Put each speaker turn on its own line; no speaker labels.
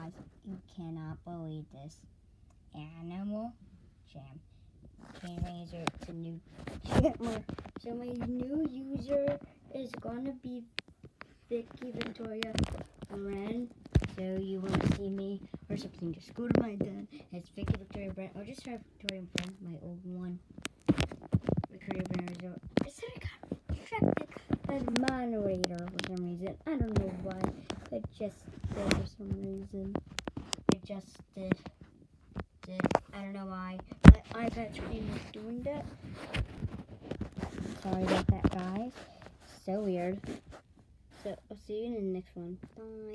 Guys, you cannot believe this. Animal Jam. Chain Razor, it's a new channel. So my new user is gonna be Vicky Victoria Bren. So you want to see me or something, just go to my den. It's Vicky Victoria Brent, or just try Victoria Brent, my old one. Victoria Brent. I said I got rejected as moderator for some reason. I don't know why. It just did for some reason. It just did. I don't know why. My iPad screen was doing that. Sorry about that, guys. So weird. So I'll see you in the next one. Bye.